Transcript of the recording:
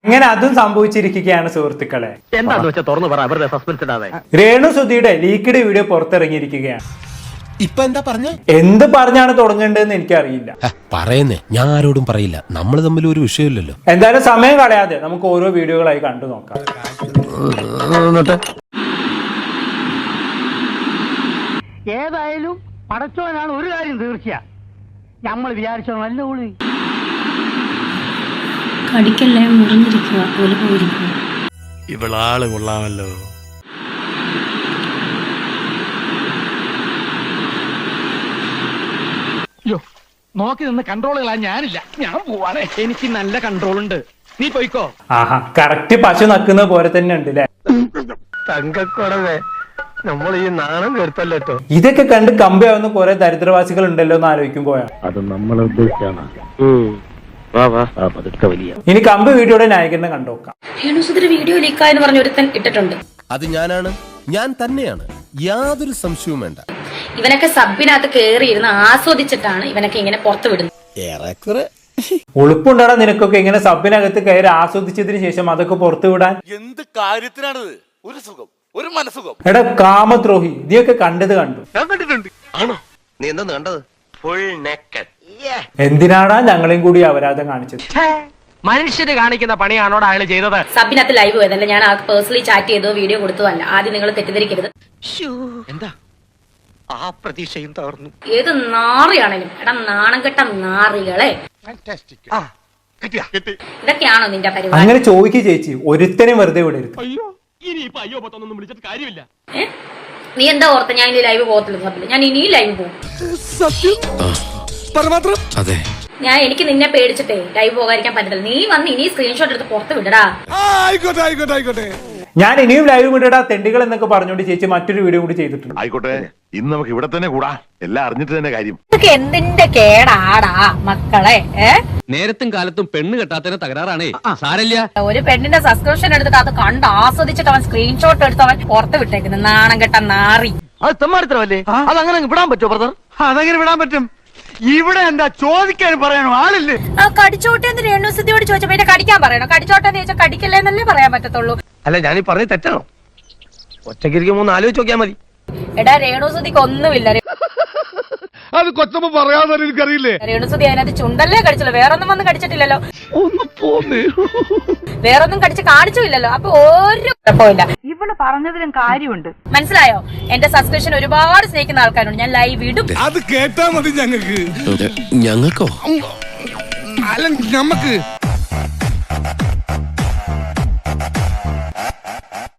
ഇങ്ങനെ അതും സംഭവിച്ചിരിക്കുകയാണ് സുഹൃത്തുക്കളെ. എന്താന്ന് വെച്ചാൽ തുറന്നു പറ, അവരുടെ സസ്പെൻസ് ഇടാതെ. രേണുസുധിയുടെ ലീക്ക്ഡ് വീഡിയോ പുറത്തിറങ്ങിയിരിക്കുകയാണ്. ഇപ്പൊ എന്താ പറഞ്ഞ? എന്ത് പറഞ്ഞാണ് തുടങ്ങേണ്ടതെന്ന് എനിക്കറിയില്ല. പറയുന്നേ, ഞാൻ ആരോടും പറയില്ല. നമ്മൾ തമ്മിൽ ഒരു വിഷയമില്ലല്ലോ. എന്തായാലും സമയം കളയാതെ നമുക്ക് ഓരോ വീഡിയോകളായി കണ്ടു നോക്കാം. ഏതായാലും പടച്ചോനാണ് ഒരു കാര്യം തീർച്ചയാ, നമ്മൾ വിചാരിച്ചോ നല്ല ഉള്ളി കടിക്കല്ലേ മുറിഞ്ഞിരിക്കുക പോലെ പോയിരിക്കുക. ഇവളാള് കൊള്ളാമല്ലോ. നോക്കി നിന്ന് കൺട്രോളുകളാ ഞാനില്ല, ഞാൻ പോവാണേ, എനിക്ക് നല്ല കൺട്രോൾ ഉണ്ട്, നീ പോയിക്കോ. ആഹാ, കറക്റ്റ് പശു നക്കുന്ന പോലെ തന്നെ ഉണ്ട് അല്ലേ? തങ്കക്കുറവേ, നമ്മൾ ഈ നാണം കെടുത്തല്ലോ. ഇതൊക്കെ കണ്ട് കമ്പിയാവുന്ന കുറെ ദരിദ്രവാസികൾ ഉണ്ടല്ലോ എന്ന് ആലോചിക്കുമ്പോഴാ. അത് നമ്മളെ ഉദ്ദേശിച്ചാണ്. ഇനി കമ്പി വീഡിയോയുടെ നായകനെ കണ്ടോക്കാം. രേണുസുധിയുടെ വീഡിയോ ലീക്കായെന്ന് പറഞ്ഞ ഒരുത്തൻ ഇട്ടിട്ടുണ്ട്. അത് ഞാനാണ്, ഞാൻ തന്നെയാണ്, യാതൊരു സംശയവും വേണ്ട. ഇവനൊക്കെ സബിനകത്ത് കേറിയിരുന്ന് ആസ്വദിച്ചിട്ടാണ് ഇവനൊക്കെ ഇങ്ങനെ പുറത്തു വിടുന്നത്. ഏറെക്കുറെ ഉളുപ്പുണ്ടാടാ നിനക്കൊക്കെ ഇങ്ങനെ സബിനകത്ത് കയറി ആസ്വദിച്ചതിന് ശേഷം അതൊക്കെ പുറത്തു വിടാൻ? എന്ത് കാര്യത്തിനാണിത്? ഒരു സുഖം, ഒരു മനസുഖം. എടാ കാമദ്രോഹി, നീയൊക്കെ കണ്ടത് കണ്ടു. ഞാൻ കണ്ടിട്ടുണ്ട്. ആണോ? നീ എന്താ കണ്ടത്? Full naked. എന്തിനാടാ ഞങ്ങളെയും കൂടി അപരാധം കാണിച്ചത്? മനുഷ്യര് കാണിക്കുന്ന പണിയാണോട് അയാൾ ചെയ്തത്? സബിനകത്ത് ലൈവ് പോയതല്ല, ഞാൻ ആൾക്ക് പേഴ്സണലി ചാറ്റ് ചെയ്തോ വീഡിയോ കൊടുത്തോ അല്ല. ആദ്യം നിങ്ങൾ തെറ്റിദ്ധരിക്കരുത്. എന്താ ആ പ്രതീക്ഷയും തകർന്നു. ഏത് നാറിയാണേലും എടാ നാണം കെട്ട നാറികളെ, ഇതൊക്കെയാണോ നിന്റെ പരിപാടി? അങ്ങനെ ചോദിക്കുക ചേച്ചി, ഒരുത്തനും വെറുതെ വിടരുത്. ഏ? നീ എന്താ ഓർത്ത ഞാൻ ഇനി ലൈവ് പോകത്തില്ല സബില്? ഞാൻ ഇനിയും ലൈവ് പോകും. അതെ, ഞാൻ എനിക്ക് നിന്നെ പേടിച്ചിട്ടേ ലൈവ് പോകാതിരിക്കാൻ പറ്റത്തില്ല. നീ വന്ന് ഇനി സ്ക്രീൻഷോട്ട് എടുത്ത് പുറത്ത് വിടടാ. ഞാൻ ഇനിയും ലൈവ് വിടടാ തെണ്ടികൾ എന്നൊക്കെ പറഞ്ഞുകൊണ്ട് ചേച്ചി മറ്റൊരു വീഡിയോ കൂടി ചെയ്തിട്ടുണ്ട്. ആയിക്കോട്ടെ, ഇന്ന് നമുക്ക് ഇവിടെ തന്നെ കൂടാ. എല്ലാം അറിഞ്ഞിട്ട് തന്നെ കാര്യം. ഇതൊക്കെ എന്തിന്റെ കേടാടാ മക്കളെ? നേരത്തും കാലത്തും പെണ്ണ് കെട്ടാത്തതിന് തകരാറാണേ. സാരല്ല, ഒരു പെണ്ണിന്റെ സബ്സ്ക്രിപ്ഷൻ എടുത്തിട്ട് അത് കണ്ട് ആസ്വദിച്ചിട്ട് അവൻ സ്ക്രീൻഷോട്ട് എടുത്ത് അവൻ പുറത്ത് വിട്ടേക്കുന്നു. നാണം കെട്ട നാറി. അത് തെമ്മാടിത്തരമല്ലേ? അതങ്ങനെ വിടാൻ പറ്റുമോ ബ്രദർ? അതെങ്ങനെ വിടാൻ പറ്റും? ഇവിടെ എന്താ ചോദിക്കാൻ പറയാനോ ആളില്ലേ? കടിച്ചോട്ടെ എന്ന് രേണുസുധിയോട് ചോദിച്ചപ്പോ പിന്നെ കടിക്കാൻ പറയണോ? കടിച്ചോട്ടെ എന്ന് ചോദിച്ചാൽ കടിക്കല്ലേ എന്നല്ലേ പറയാൻ പറ്റത്തുള്ളൂ. അല്ല, ഞാനീ പറഞ്ഞ് തെറ്റാണോ? ഒറ്റയ്ക്കിരിക്കുമ്പോ ഒന്ന് ആലോചിച്ച് നോക്കിയാൽ മതി. എടാ രേണുസുധിക്ക് ഒന്നുമില്ല. അത് കൊച്ചമ്മ പറയാതെ എനിക്കറിയില്ലേ. രേണുസുധി അതിനകത്ത് ചുണ്ടല്ലേ കടിച്ചല്ലോ, വേറൊന്നും വന്ന് കടിച്ചിട്ടില്ലല്ലോ. ഒന്ന് പോന്നേ, വേറൊന്നും കടിച്ച് കാണിച്ചില്ലല്ലോ. അപ്പൊ ഒരു കുഴപ്പമില്ല. ഇവള് പറഞ്ഞതിലും കാര്യമുണ്ട്. മനസ്സിലായോ? എന്റെ സബ്സ്ക്രിപ്ഷൻ ഒരുപാട് സ്നേഹിക്കുന്ന ആൾക്കാരുണ്ട്. ഞാൻ ലൈവ് ഇടും. അത് കേട്ടാ മതി ഞങ്ങൾക്ക്. ഞങ്ങൾക്കോ? അല്ല, ഞമ്മക്ക്